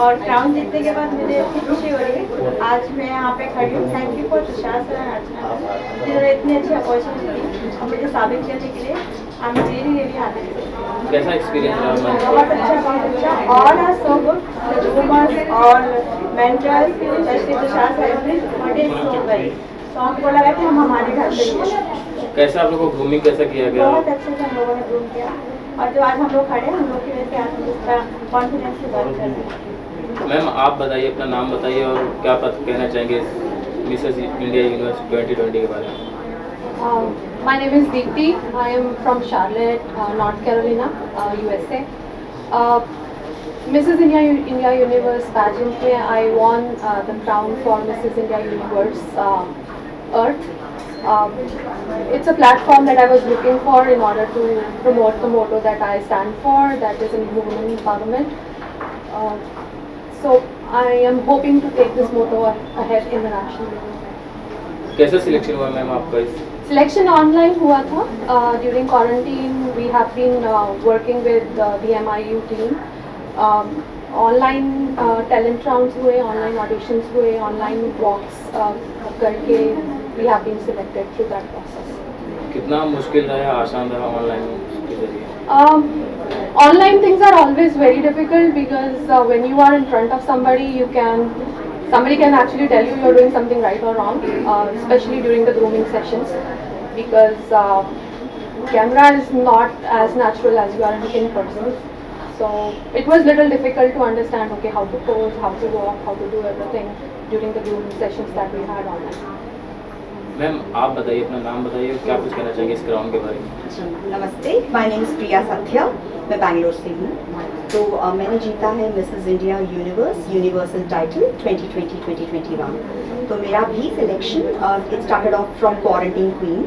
और क्राउन जीतने के बाद मुझे इतनी खुशी हो रही है। आज मैं यहाँ पे खड़ी हूँ। Thank you for Tushar sir and Archana जिन्होंने इतनी अच्छी अपॉर्चुनिटी और मुझे साबित करने के लिए। I am really really happy. कैसा एक्सपीरियंस रहा? बहुत अच्छा, बहुत अच्छा। All are so good, the groomers, all mentors, specially Tushar sir, it is so very. तो हमको लगा कि हम हमारे घर पे ही हैं। कैसे आप लोगों को ग्रूमिंग कैसा किया गया? बहुत अच्छे से हम लोगों ने ग्रूम किया और जो आज हम लोग खड़े हैं हम लोग की वजह से आज हम इसका कॉन्फिडेंस से बात कर रहे हैं। मैम आप बताइए, अपना नाम बताइए और क्या कहना चाहेंगे मिसेस इंडिया यूनिवर्स 2020 के बारे में? My name is Deepti. I am from Charlotte, North Carolina, USA. Mrs. India Universe pageant में I won the crown for Mrs. India Universe Earth. It's a platform that I was looking for in order to promote the motto that I stand for, that is in women empowerment. So I am hoping to take this motto ahead in the national level. कैसा selection हुआ ma'am आपका? इस Selection online हुआ था. During quarantine we have been working with the MIU team. Online talent rounds हुए, online auditions हुए, online walks करके we have been selected through that process. कितना मुश्किल रहा, आसान रहा ऑनलाइन के जरिए? Online things are always very difficult because when you are in front of somebody, somebody can actually tell you you're doing something right or wrong, especially during the grooming sessions, because camera is not as natural as you are in person. So it was little difficult to understand, okay, how to pose, how to walk, how to do everything during the grooming sessions that we had online. Ma'am आप बताइए, अपना नाम बताइए, क्या कुछ कहना चाहेंगे इस क्राउन के बारे में? नमस्ते, my name is Priya Satya, मैं बैंगलोर से हूँ। तो मैंने जीता है Mrs India Universe Universal title 2020-2021। तो मेरा भी selection it started off from quarantine queen.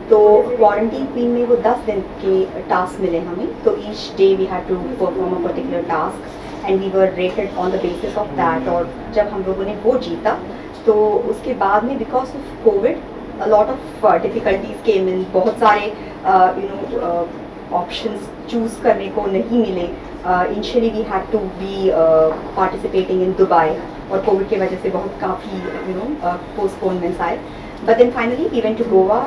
तो क्वारंटीन क्वीन में वो 10 दिन के टास्क मिले हमें। तो each day we had to perform a particular task and we were rated on the basis of that. और जब हम लोगों ने वो जीता तो उसके बाद में because of Covid a lot of difficulties came in. बहुत सारे options choose करने को नहीं मिले. Initially we had to be participating in Dubai और कोविड के वजह से बहुत काफ़ी postponements आए. But then finally we went to Goa.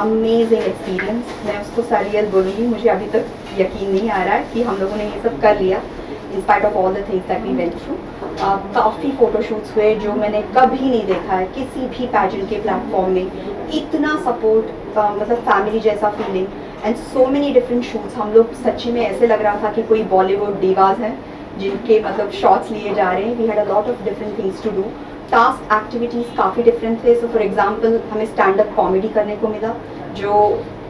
Amazing experience. मैं उसको surreal बोलूँगी. मुझे अभी तक यकीन नहीं आ रहा है कि हम लोगों ने ये सब कर लिया. In spite of all the things that we went through. काफ़ी फ़ोटोशूट्स हुए जो मैंने कभी नहीं देखा है किसी भी पैजेंट के प्लेटफॉर्म में. इतना सपोर्ट, मतलब फैमिली जैसा feeling and so many different shoots. हम लोग सच्ची में ऐसे लग रहा था कि कोई बॉलीवुड डीवाज हैं जिनके मतलब शॉट्स लिए जा रहे हैं. We had a lot of different things to do. Task activities काफ़ी डिफरेंट थे. सो फॉर एग्जांपल हमें स्टैंड अप कॉमेडी करने को मिला जो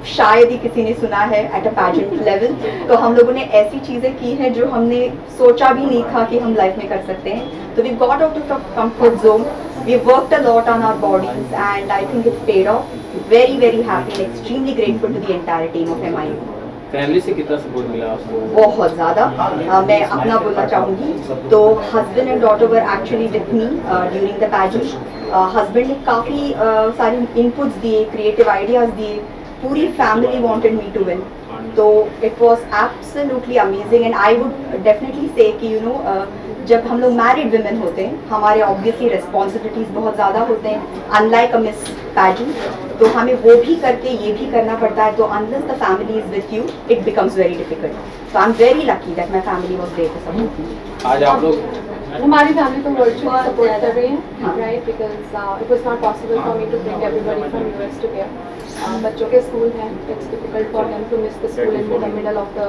शायद ही किसी ने सुना है एट अ पैजेंट लेवल. तो हम लोगों ने ऐसी चीज़ें की हैं जो हमने सोचा भी नहीं था कि हम लाइफ में कर सकते हैं. तो we got out of the comfort zone. We worked a lot on our bodies and I think it's paid off. Very very happy and extremely grateful to the entire team of MIU. Family से कितना support मिला आपको? बहुत ज़्यादा. मैं अपना बोलना चाहूँगी तो husband and daughter were actually with me during the pageant. Husband ने काफ़ी सारी इनपुट्स दिए, क्रिएटिव आइडियाज़ दिए. पूरी family wanted me to win. तो it was absolutely amazing and I would definitely say कि जब हम लोग मैरिड विमेन होते हैं हमारे ऑब्वियसली रिस्पॉन्सिबिलिटीज़ बहुत ज़्यादा होते हैं अनलाइक अ मिस पैजेंट. तो हमें वो भी करके ये भी करना पड़ता है. तो unless the family is with you it becomes very difficult. So I am very lucky that my family was there to support. आज आप लोग हमारी फैमिली तो वर्चुअली सपोर्ट कर रही है, right, because it was not possible for me to bring everybody from US to here. बच्चों के स्कूल हैं, it's difficult for them to miss the school in the middle of the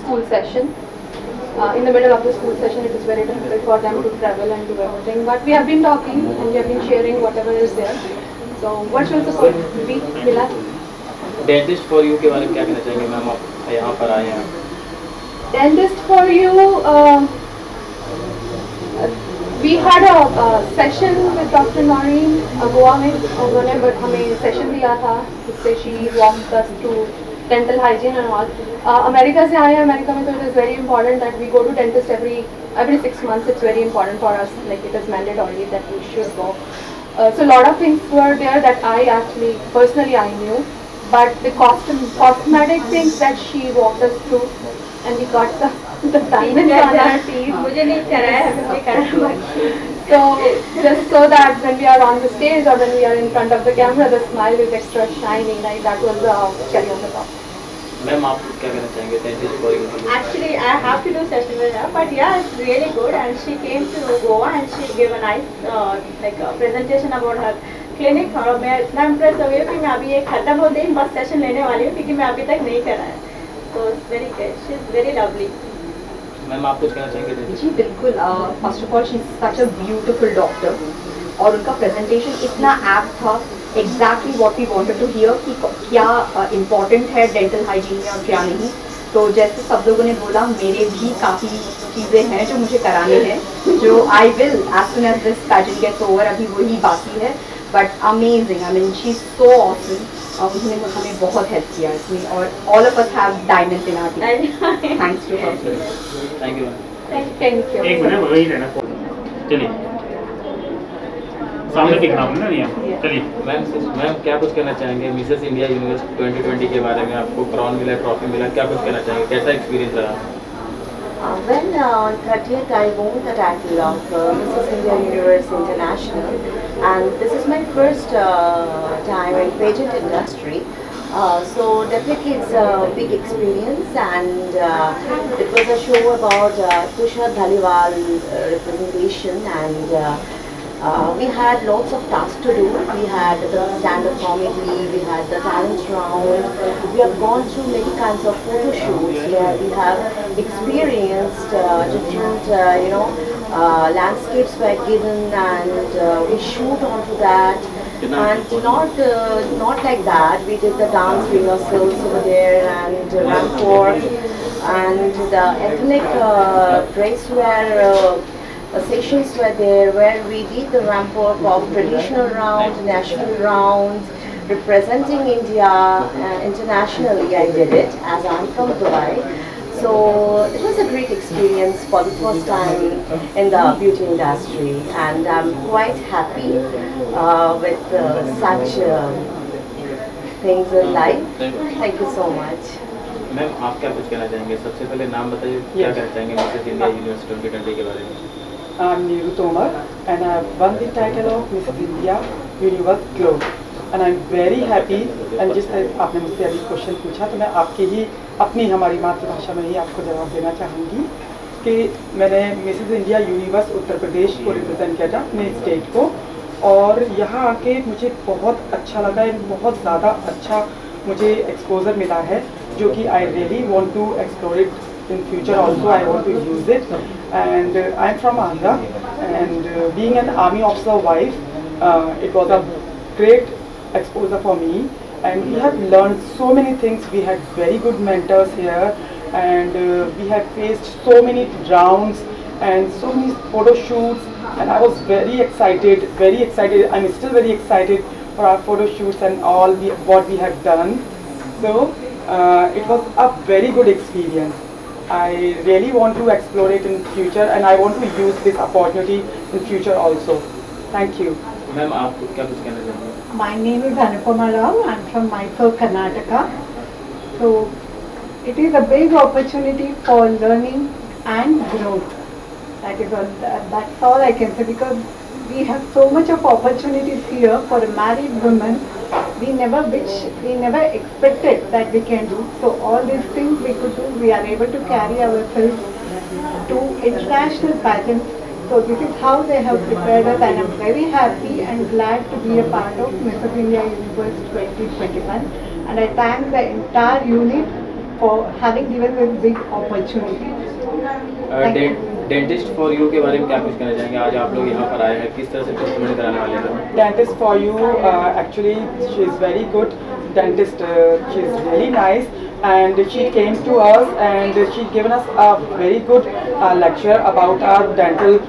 school session. In the middle of the school session, it is very difficult for them to travel and do everything. But we have been talking and we have been sharing whatever is there. So virtual support भी मिला. Dentist for you के बारे में क्या कहना चाहेंगे ma'am? आप यहाँ पर आए हैं. Dentist for you. We had a session with Dr. Noreen Goa में. उन्होंने हमें सेशन दिया था जिससे she walked us through dental hygiene and all. America से आए हैं. अमेरिका में तो it is very important that we go to dentist every 6 months. It's very important for us, like it is mandatory that we should go. So a lot of things were there that I actually personally I knew, but the cosmetic things that she walked us through and we got the diamonds on our teeth. मुझे नहीं कराया है, मुझे कराया बाकी। So just so that when we are on the stage or when we are in front of the camera, the smile is extra shining, right? That was the cherry on the top. Ma'am आप क्या कहना चाहेंगे dentist for you? Actually, I have to do session with her, but yeah, it's really good. And she came to Goa and she gave a nice presentation about her clinic. और मैं इतना impressed हो गई कि मैं अभी ये खत्म हो गई बस सेशन लेने वाली हूँ क्योंकि मैं अभी तक नहीं करा है। So it's very good. She's very lovely. Ma'am आप कुछ कहना चाहेंगे डेंटिस्ट? जी बिल्कुल, first of all she is such a beautiful doctor और उनका प्रेजेंटेशन इतना ऐप्ट था, exactly what we wanted to hear कि क्या इम्पोर्टेंट है डेंटल हाइजीन में और क्या नहीं। तो जैसे सब लोगों ने बोला, मेरे भी काफ़ी चीज़ें हैं जो मुझे कराने हैं, जो I will as soon as this pageant gets over, अभी वही बाकी है। But amazing, I mean she is so awesome, उन्होंने हमें बहुत हेल्प किया इसमें और all of us have diamonds in our team thanks to her. Thank you ma'am. Thank you. एक मिनट वही रहना, चलिए सामने दिखना होगा ना, नहीं चलिए। मैम क्या कुछ कहना चाहेंगे मिसेस इंडिया यूनिवर्स 2020 के बारे में? आपको क्राउन मिला, ट्रॉफी मिला, क्या कुछ कहना चाहेंगे, कैसा एक्सपीरियंस रहा? When on 30th I won the title of Mrs. India Universe International, and this is my first time in pageant industry. So definitely it's a big experience, and it was a show about Tushar Dhaliwal representation, and we had lots of tasks to do. We had the stand-up comedy, we had the talent round. We have gone through many kinds of photo shoots where we have experienced different, landscapes were given, and we shoot onto that. And not like that. We did the dance rehearsals over there, and ramport, and the ethnic dress wear sessions were there where we did the ramport of traditional round, national rounds, representing India internationally. I did it as I'm from Dubai. So it was a great experience for the first time in the beauty industry, and I'm quite happy with such things in life. Thank you so much. Ma'am आप क्या कुछ कहना चाहेंगे? सबसे पहले नाम बताइए, क्या कहना चाहेंगे मिसेस इंडिया यूनिवर्स 2020 के बारे में? I'm Neeru Tomar, and I have won the title of Mrs. India Universe Globe, and I'm very happy. And जिस तरह आपने मुझसे अभी क्वेश्चन पूछा, तो मैं आपके ही अपनी हमारी मातृभाषा में ही आपको जवाब देना चाहूँगी कि मैंने Mrs India universe Uttar Pradesh को रिप्रेजेंट किया था, अपने स्टेट को, और यहाँ आके मुझे बहुत अच्छा लगा है, बहुत ज़्यादा अच्छा मुझे एक्सपोजर मिला है, जो कि I really want to explore it in future also. I want to use it, and I'm from Andhra, and being an army officer wife, it was a great exposure for me, and we have learned so many things. We had very good mentors here, and we have faced so many rounds and so many photo shoots, and I was very excited, I'm still very excited for our photo shoots and all what we have done. So it was a very good experience. I really want to explore it in future, and I want to use this opportunity in future also. Thank you. Ma'am आप क्या कुछ कहना चाहेंगे? My name is Anupama Rao. I'm from Mysore, Karnataka. So it is a big opportunity for learning and growth. That's all I can say, because we have so much of opportunities here for a married woman. We never expected that we can do. So all these things we could do. We are able to carry ourselves to international pageants. So this is how they have prepared us, and I'm very happy and glad to be a part of Mrs. India Universe 2021. And I thank the entire unit for having given this big opportunity. Thank you. Dentist for you के बारे में क्या कुछ कहना चाहेंगे? आज आप लोग यहाँ पर आए हैं, किस तरह से ट्रीटमेंट कराने वाले हैं? Dentist for you, actually she is very good dentist. She is really nice, and she came to us and she given us a very good lecture about our dental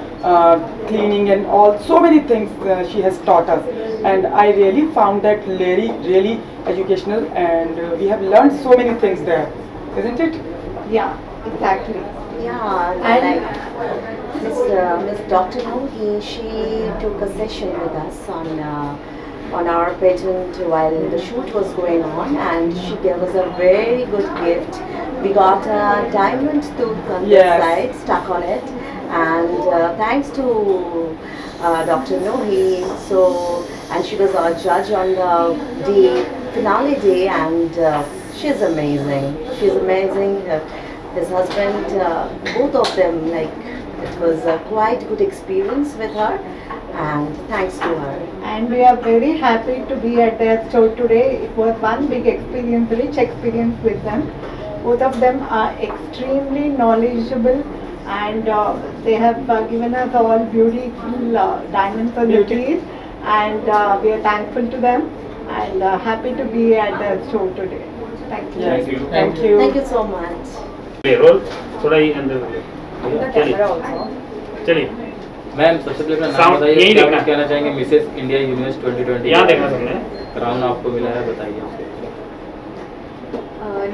cleaning and all, so many things she has taught us, and I really found that really educational, and we have learned so many things there, isn't it? Yeah, exactly. Yeah, And- like Miss Dr. Nungi, she took a session with us on on our pageant while the shoot was going on, and she gave us a very good gift. We got a diamond tooth on this side, stuck on it, and thanks to Dr. Nohi, and she was our judge on the finale day, and she's amazing. She's amazing. His husband, both of them, like, it was a quite good experience with her, and thanks to her. And we are very happy to be at their store today. It was one big experience, rich experience with them. Both of them are extremely knowledgeable, and they have given us all beautiful diamonds on the teeth, and we are thankful to them and happy to be at their store today. Thank you. Thank you. Thank you. Thank you so much. Role थोड़ा ही अंदर चलिए चलिए ma'am सबसे पहले अपना नाम Sound बताइए, यही क्या देखना। कुछ कहना चाहेंगे मिसेस इंडिया यूनिवर्स 2020 यहाँ देखना तुमने क्राउन आपको मिला है, बताइए उसके।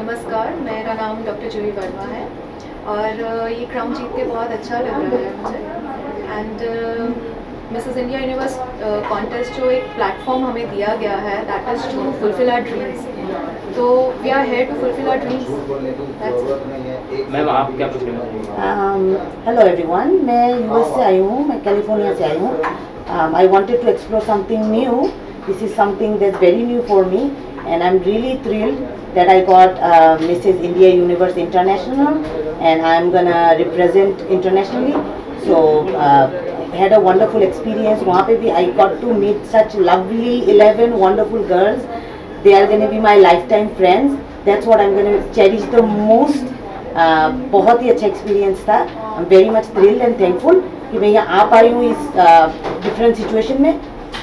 नमस्कार, मेरा नाम डॉक्टर जूही वर्मा है और ये क्राउन जीत के बहुत अच्छा लग रहा है मुझे। And Mrs India Universe contest जो एक प्लेटफॉर्म हमें दिया गया है, that is to fulfil our dreams. तो we are here to fulfil our dreams. Ma'am आप क्या कुछ कहना चाहेंगे? हेलो एवरीवन, मैं यूएस से आई हूँ, मैं कैलिफोर्निया से आई हूँ। I wanted to explore something new. This is something that's very new for me, and I'm really thrilled that I got Mrs. India Universe International, and I'm gonna represent internationally. So had a wonderful experience. वहाँ पे भी I got to meet such lovely 11 wonderful girls. They are gonna be my lifetime friends. That's what I'm gonna cherish the most. बहुत ही अच्छा experience था. I'm very much thrilled and thankful कि मैं यहाँ आ पाई हूँ इस डिफरेंट सिचुएशन में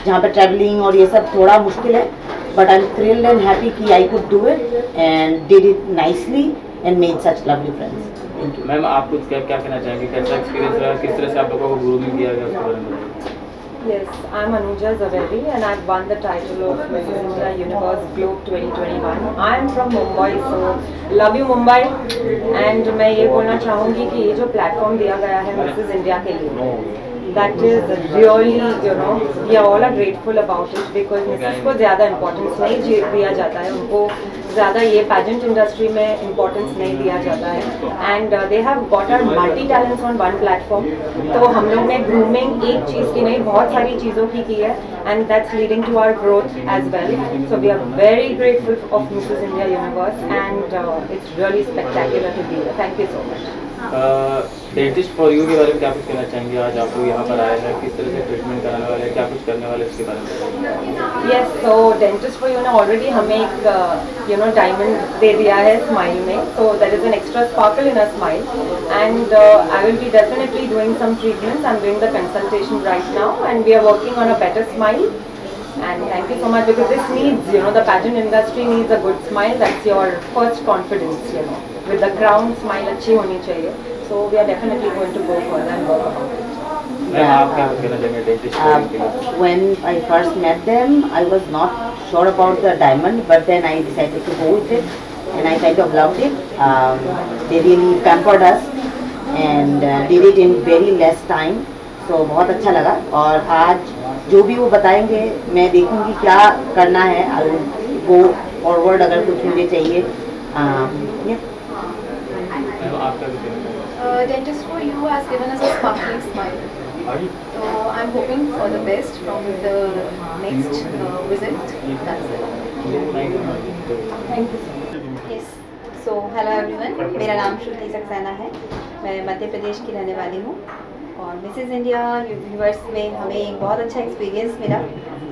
जहाँ पर ट्रैवलिंग और ये सब थोड़ा मुश्किल है. But I'm thrilled and happy कि I could do it and did it nicely and made such lovely friends. Thank you. Ma'am आप कुछ क्या कहना चाहेंगे, कैसा एक्सपीरियंस रहा, किस तरह से आप लोगों को ग्रूमिंग किया गया उसके बारे में बताइए। Yes, I'm Anuja Zaveri and I've won the title of Mrs. India Universe Globe 2021. I'm from Mumbai, so love you Mumbai. And मैं ये बोलना चाहूँगी कि ये जो प्लेटफॉर्म दिया गया है Mrs. India के लिए, that is really, you know, we all are grateful about it because Mrs. को ज़्यादा importance नहीं दिया जाता है, उनको ज़्यादा ये pageant industry में importance नहीं दिया जाता है, and they have got our multi talents on one platform. तो हम लोग ने grooming एक चीज़ की नहीं, बहुत सारी चीज़ों की है, and that's leading to our growth as well. So we are very grateful of Mrs. India Universe, and it's really spectacular to be here. Thank you so much. Dentist for you के बारे में क्या कुछ कहना चाहेंगे? आज आप लोग यहाँ पर आए हैं, किस तरह से ट्रीटमेंट कराने वाले हैं, क्या कुछ करने वाले इसके बारे में बताइए। Yes, so Dentist for You ने ऑलरेडी हमें एक डायमंड दे दिया है स्माइल में, so there is an extra sparkle in a smile, and I will be definitely doing some treatments. I'm doing the consultation right now, and we are working on a better smile. And thank you so much because this needs, the pageant industry needs a good smile. That's your first confidence, with the crown smile अच्छी होनी चाहिए. So we are definitely going to go further and work on it. Ma'am आप क्या कुछ कहना चाहेंगे dentist for you के लिए? When I first met them, I was not sure about the diamond, but then I decided to go with it, and I kind of loved it. They really pampered us and did it in very less time. So बहुत अच्छा लगा, और आज जो भी वो बताएंगे मैं देखूंगी क्या करना है. I will go forward अगर कुछ मुझे चाहिए. मैम आप क्या कुछ कहना चाहेंगे? Dentist for You has given us a sparkling smile. So I'm hoping for the best from the next visit. That's it. Thank you. Yes. So hello everyone. मेरा नाम श्रुति सक्सेना है. मैं मध्य प्रदेश की रहने वाली हूँ, और मिसेस इंडिया यूनिवर्स में हमें एक बहुत अच्छा एक्सपीरियंस मिला,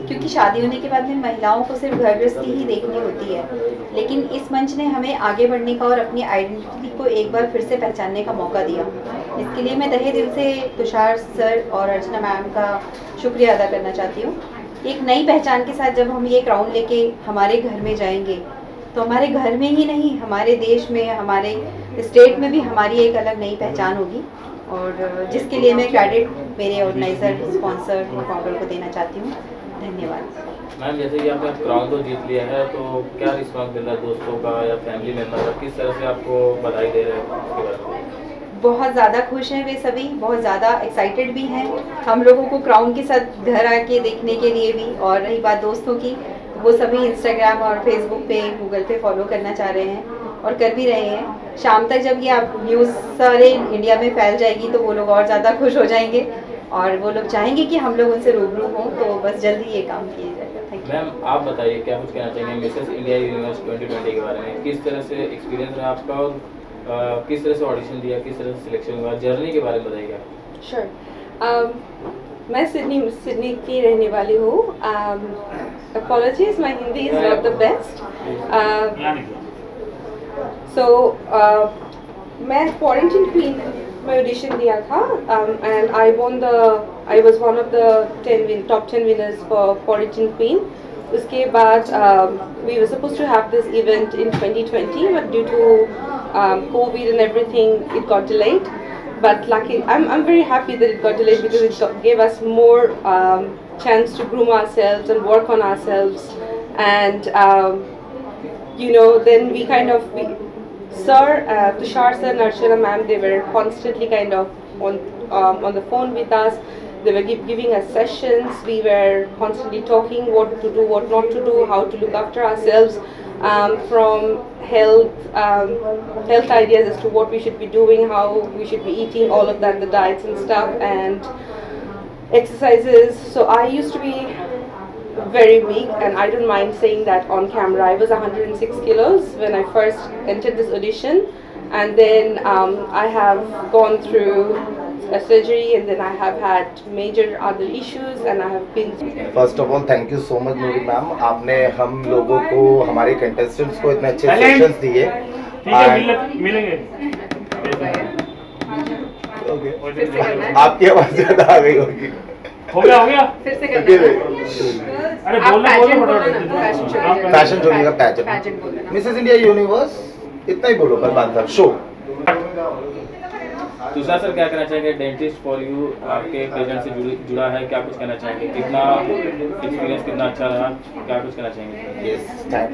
क्योंकि शादी होने के बाद में महिलाओं को सिर्फ घर गृहस्थी ही देखनी होती है, लेकिन इस मंच ने हमें आगे बढ़ने का और अपनी आइडेंटिटी को एक बार फिर से पहचानने का मौका दिया. इसके लिए मैं तहे दिल से तुषार सर और अर्चना मैम का शुक्रिया अदा करना चाहती हूँ. एक नई पहचान के साथ जब हम ये क्राउन लेके हमारे घर में जाएंगे, तो हमारे घर में ही नहीं, हमारे देश में, हमारे स्टेट में भी हमारी एक अलग नई पहचान होगी, और जिसके लिए मैं क्रेडिट मेरे ऑर्गेनाइजर, स्पॉन्सर, फाउंडर को देना चाहती हूँ. धन्यवाद. मैम जैसे कि आपने क्राउन तो जीत लिया है, तो क्या रिस्पॉन्स मिल रहा है दोस्तों का या फैमिली मेम्बर का, किस तरह से आपको बधाई दे रहे हैं उसके बारे में? बहुत ज़्यादा खुश हैं वे सभी, बहुत ज़्यादा एक्साइटेड भी हैं हम लोगों को क्राउन के साथ घर आके देखने के लिए भी। और रही बात दोस्तों की, वो सभी इंस्टाग्राम और फेसबुक पे, गूगल पे फॉलो करना चाह रहे हैं और कर भी रहे हैं। शाम तक जब ये आप न्यूज़ सारे इंडिया में फैल जाएगी तो वो लोग और ज़्यादा खुश हो जाएंगे और वो लोग चाहेंगे कि हम लोग उनसे रूबरू हों, तो बस जल्दी ये काम किया जाएगा। Thank you. मैम आप बताइए क्या कुछ कहना चाहेंगे मिसेस इंडिया यूनिवर्स 2020 के बारे में, किस तरह से एक्सपीरियंस रहा आपका और किस तरह से ऑडिशन दिया, किस तरह से सिलेक्शन हुआ, जर्नी के बारे में बताइए। Sure. मैं सिडनी की रहने वाली हूँ। Apologies, my Hindi is not the best. So मैं Quarantine Queen में ऑडिशन दिया था and I was one of the top 10 winners for Quarantine Queen. उसके बाद we were supposed to have this event in 2020, but due to COVID and everything, it got delayed. But luckily, I'm very happy that it got delayed because it gave us more chance to groom ourselves and work on ourselves. And then we kind of, Tushar sir and Archana ma'am, they were constantly kind of on the phone with us. They were giving us sessions. We were constantly talking what to do, what not to do, how to look after ourselves, from health ideas as to what we should be doing, how we should be eating, all of that, the diets and stuff, and exercises. So I used to be very weak, and I don't mind saying that on camera. I was 106 kilos when I first entered this audition, and then I have gone through a surgery, and then I have had major other issues, and I have been. First of all, thank you so much Noori ma'am, आपने हम लोगों को, हमारे contestants को इतने अच्छे sessions दिए। मिलेंगे। आपकी आवाज़ ज़्यादा आ गई होगी। हो गया फिर से करना। अरे बोलना फैशन जोड़िएगा, पैजेंट मिसेस इंडिया यूनिवर्स, इतना ही बोलो पर बात शो। तुषार सर क्या कहना चाहेंगे, डेंटिस्ट फॉर यू आपके पेजेंट से जुड़ा है, क्या कुछ कहना चाहेंगे, कितना एक्सपीरियंस कितना अच्छा रहा, क्या कुछ कहना चाहेंगे? Yes,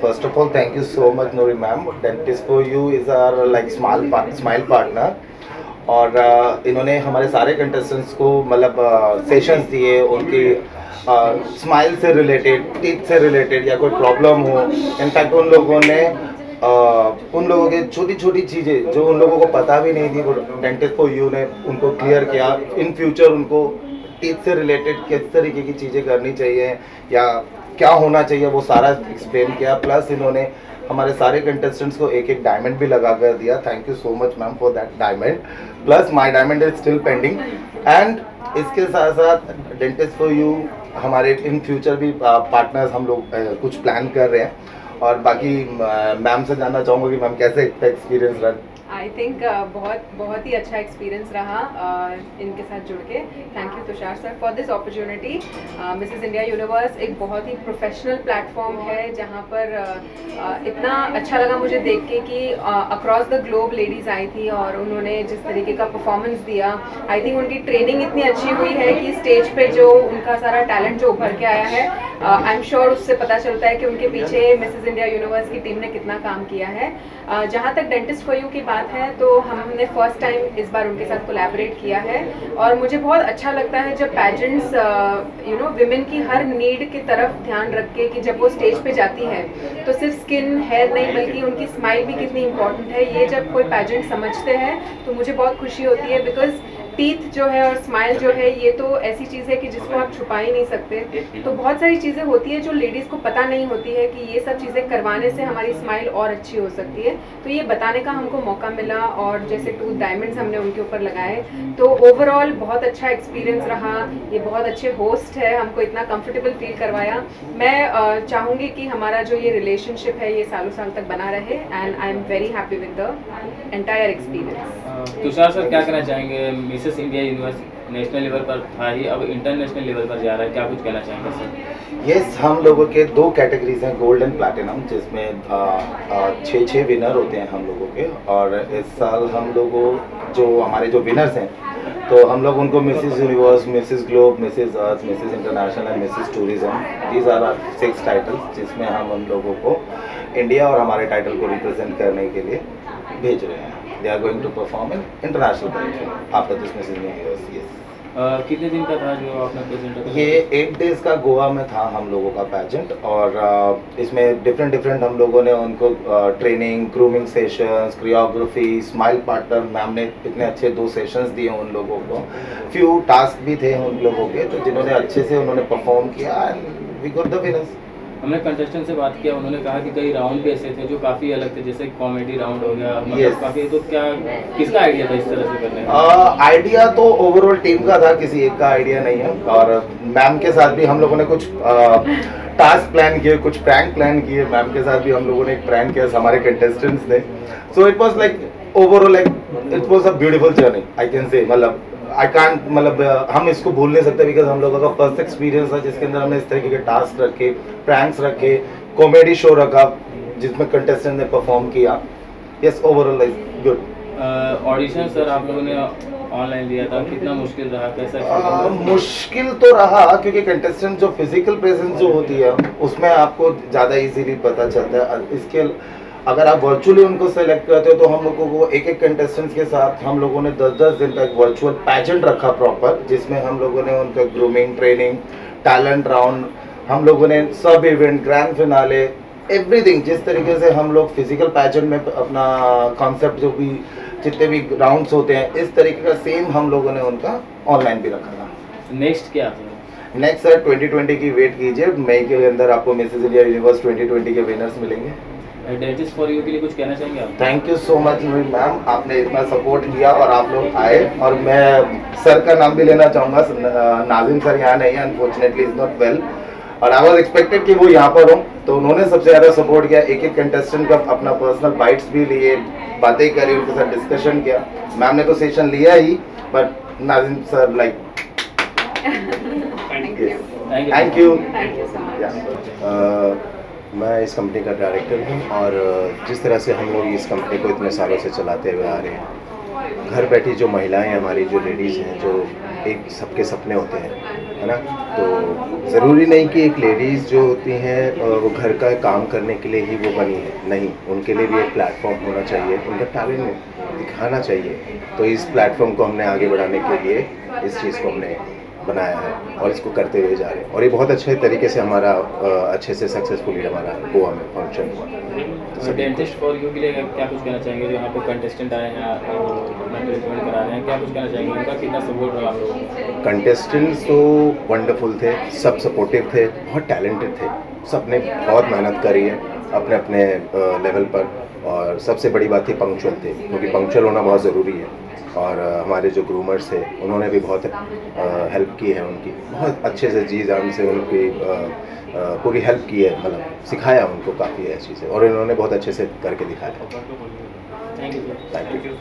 first of all, thank you so much Noori ma'am. Dentist for you is our like smile partner. और इन्होंने हमारे सारे कंटेस्टेंट्स को मतलब सेशंस दिए, उनकी स्माइल से रिलेटेड, टीथ से रिलेटेड या कोई प्रॉब्लम हो, इनफैक्ट उन लोगों ने उन लोगों के छोटी छोटी चीज़ें जो उन लोगों को पता भी नहीं थी, वो डेंटिस्ट फॉर यू ने उनको क्लियर किया। इन फ्यूचर उनको टीथ से रिलेटेड किस तरीके की चीज़ें करनी चाहिए या क्या होना चाहिए, वो सारा एक्सप्लेन किया। प्लस इन्होंने हमारे सारे कंटेस्टेंट्स को एक डायमंड भी लगा कर दिया। Thank you so much ma'am for that diamond. Plus my diamond is still pending. And इसके साथ साथ डेंटिस्ट फॉर यू हमारे इन फ्यूचर भी पार्टनर्स हम लोग कुछ प्लान कर रहे हैं। और बाकी मैम से जानना चाहूँगा कि मैम कैसे एक्सपीरियंस रहा? आई थिंक बहुत ही अच्छा एक्सपीरियंस रहा इनके साथ जुड़ के। Thank you Tushar sir for this opportunity. Mrs India universe एक बहुत ही प्रोफेशनल प्लेटफॉर्म है जहाँ पर इतना अच्छा लगा मुझे देख के कि अक्रॉस द ग्लोब लेडीज़ आई थी और उन्होंने जिस तरीके का परफॉर्मेंस दिया, आई थिंक उनकी ट्रेनिंग इतनी अच्छी हुई है कि स्टेज पे जो उनका सारा टैलेंट जो उभर के आया है, आई एम श्योर उससे पता चलता है कि उनके पीछे मिसेस इंडिया यूनिवर्स की टीम ने कितना काम किया है। जहाँ तक डेंटिस्ट फॉर यू की बात है तो हमने फर्स्ट टाइम इस बार उनके साथ कोलैबोरेट किया है और मुझे बहुत अच्छा लगता है जब पैजेंट्स विमेन की हर नीड की तरफ ध्यान रख के कि जब वो स्टेज पे जाती है तो सिर्फ स्किन हेयर नहीं बल्कि उनकी स्माइल भी कितनी इंपॉर्टेंट है, ये जब कोई पैजेंट समझते हैं तो मुझे बहुत खुशी होती है। बिकॉज टीथ जो है और स्माइल जो है ये तो ऐसी चीज़ है कि जिसको आप छुपा ही नहीं सकते। तो बहुत सारी चीज़ें होती है जो लेडीज़ को पता नहीं होती है कि ये सब चीज़ें करवाने से हमारी स्माइल और अच्छी हो सकती है, तो ये बताने का हमको मौका मिला। और जैसे 2 डायमंड्स हमने उनके ऊपर लगाए, तो ओवरऑल बहुत अच्छा एक्सपीरियंस रहा। ये बहुत अच्छे होस्ट है, हमको इतना कंफर्टेबल फील करवाया। मैं चाहूँगी कि हमारा जो ये रिलेशनशिप है ये सालों साल तक बना रहे and I am very happy with the entire experience. Tushar sir क्या कहना चाहेंगे, Mrs India universe national level पर था ही, अब इंटरनेशनल लेवल पर जा रहा है, क्या कुछ कहना चाहेंगे सर? यस, हम लोगों के 2 कैटेगरीज हैं, गोल्ड एंड प्लैटिनम, जिसमें 6 विनर होते हैं हम लोगों के। और इस साल हम लोगों जो हमारे जो विनर्स हैं तो हम लोग उनको Mrs Universe, Mrs Globe, Mrs Earth, Mrs International and Mrs Tourism, these are 6 titles जिसमें हम उन लोगों को इंडिया और हमारे टाइटल को रिप्रेजेंट करने के लिए भेज रहे हैं। they are going to perform in international competition after this Miss India Universe. Yes. कितने दिन का था जो आपने प्रेजेंट? ये 8 डेज का गोवा में था हम लोगों का पैजेंट, और इसमें डिफरेंट हम लोगों ने उनको training, grooming sessions, choreography, smile partner ma'am ने इतने अच्छे 2 सेशंस दिए उन लोगों को। फ्यू टास्क भी थे उन लोगों के, तो जिन्होंने अच्छे से उन्होंने परफॉर्म किया and we got the winners. हमने कंटेस्टेंट से बात किया, उन्होंने कहा कि कई राउंड भी ऐसे थे जो काफ़ी अलग थे, जैसे कॉमेडी राउंड हो गया, मतलब काफ़ी। तो क्या किसका आइडिया था इस तरह से करने का? आइडिया तो ओवरऑल टीम का था, किसी एक का आइडिया नहीं है। और मैम के साथ भी हम लोगों ने कुछ टास्क प्लान किए, कुछ प्रैंक प्लान किए। मैम के साथ भी हम लोगों ने एक प्रैंक किया हमारे कंटेस्टेंट्स ने। So it was like overall like it was a beautiful journey I can say. मतलब आई कांट, मतलब हम इसको भूल नहीं सकते बिकॉज हम लोगों का फर्स्ट एक्सपीरियंस था जिसके अंदर हमने इस तरीके के टास्क रखे, प्रैंक्स रखे, कॉमेडी शो रखा जिसमें कंटेस्टेंट ने परफॉर्म किया। Yes, overall is good. Audition sir आप लोगों ने ऑनलाइन लिया था, कितना मुश्किल रहा, कैसा? मुश्किल तो रहा क्योंकि कंटेस्टेंट जो फिजिकल प्रेजेंस जो होती है उसमें आपको ज़्यादा इजीली पता चलता है। इसके अगर आप वर्चुअली उनको सेलेक्ट करते हो तो हम लोगों को एक कंटेस्टेंट्स के साथ हम लोगों ने 10-10 दिन तक वर्चुअल पैजेंट रखा प्रॉपर, जिसमें हम लोगों ने उनका ग्रूमिंग, ट्रेनिंग, टैलेंट राउंड, हम लोगों ने सब इवेंट, ग्रैंड फिनाले, एवरीथिंग। जिस तरीके से हम लोग फिजिकल पैजेंट में अपना कॉन्सेप्ट जो भी जितने भी राउंड्स होते हैं इस तरीके का सेम हम लोगों ने उनका ऑनलाइन भी रखा था। नेक्स्ट क्या? नेक्स्ट सर 2020 की वेट कीजिए, मई के अंदर आपको मिसेस इंडिया यूनिवर्स 2020 के विनर्स मिलेंगे। डेंटिस्ट फॉर यू के लिए कुछ कहना चाहेंगे आप? Thank you so much ma'am, आपने इतना सपोर्ट किया और आप लोग आए। और मैं सर का नाम भी लेना चाहूँगा, नाजिम सर यहाँ नहीं है, अनफॉर्चुनेटली इज नॉट वेल, और आई वाज एक्सपेक्टेड कि वो यहाँ पर हो, तो उन्होंने सबसे ज़्यादा सपोर्ट किया। एक कंटेस्टेंट का अपना पर्सनल बाइट्स भी लिए, बातें करी, उनके साथ डिस्कशन किया। मैम ने तो सेशन लिया ही, but Nazim sir like thank you. मैं इस कंपनी का डायरेक्टर हूँ, और जिस तरह से हम लोग इस कंपनी को इतने सालों से चलाते हुए आ रहे हैं, घर बैठी जो महिलाएं हमारी, जो लेडीज़ हैं, जो एक सबके सपने होते हैं, है ना, तो ज़रूरी नहीं कि एक लेडीज़ जो होती हैं वो घर का काम करने के लिए ही वो बनी है, नहीं, उनके लिए भी एक प्लेटफॉर्म होना चाहिए, उनका टैलेंट दिखाना चाहिए। तो इस प्लेटफॉर्म को हमने आगे बढ़ाने के लिए इस चीज़ को हमने बनाया है और इसको करते हुए जा रहे हैं, और ये बहुत अच्छे तरीके से हमारा अच्छे से सक्सेसफुली हमारा गोवा में फंक्शन हुआ। डेंटिस्ट फॉर यू के लिए क्या कुछ कहना चाहेंगे? जो यहाँ पे कंटेस्टेंट आए हैं और ट्रीटमेंट करा रहे हैं, क्या कुछ कहना चाहेंगे? उनका कितना सपोर्ट रहा आप लोगों को? कंटेस्टेंट्स तो वंडरफुल थे, सब सपोर्टिव थे, बहुत टैलेंटेड थे, सब ने बहुत मेहनत करी है अपने अपने लेवल पर, और सबसे बड़ी बात थी पंक्चुअल थे, क्योंकि पंक्चुअल होना बहुत ज़रूरी है। और हमारे जो ग्रूमर्स थे उन्होंने भी बहुत हेल्प की है, उनकी बहुत अच्छे से जी जान से उनकी पूरी हेल्प की है, मतलब सिखाया उनको काफ़ी अच्छी से, और इन्होंने बहुत अच्छे से करके दिखाया। Thank you.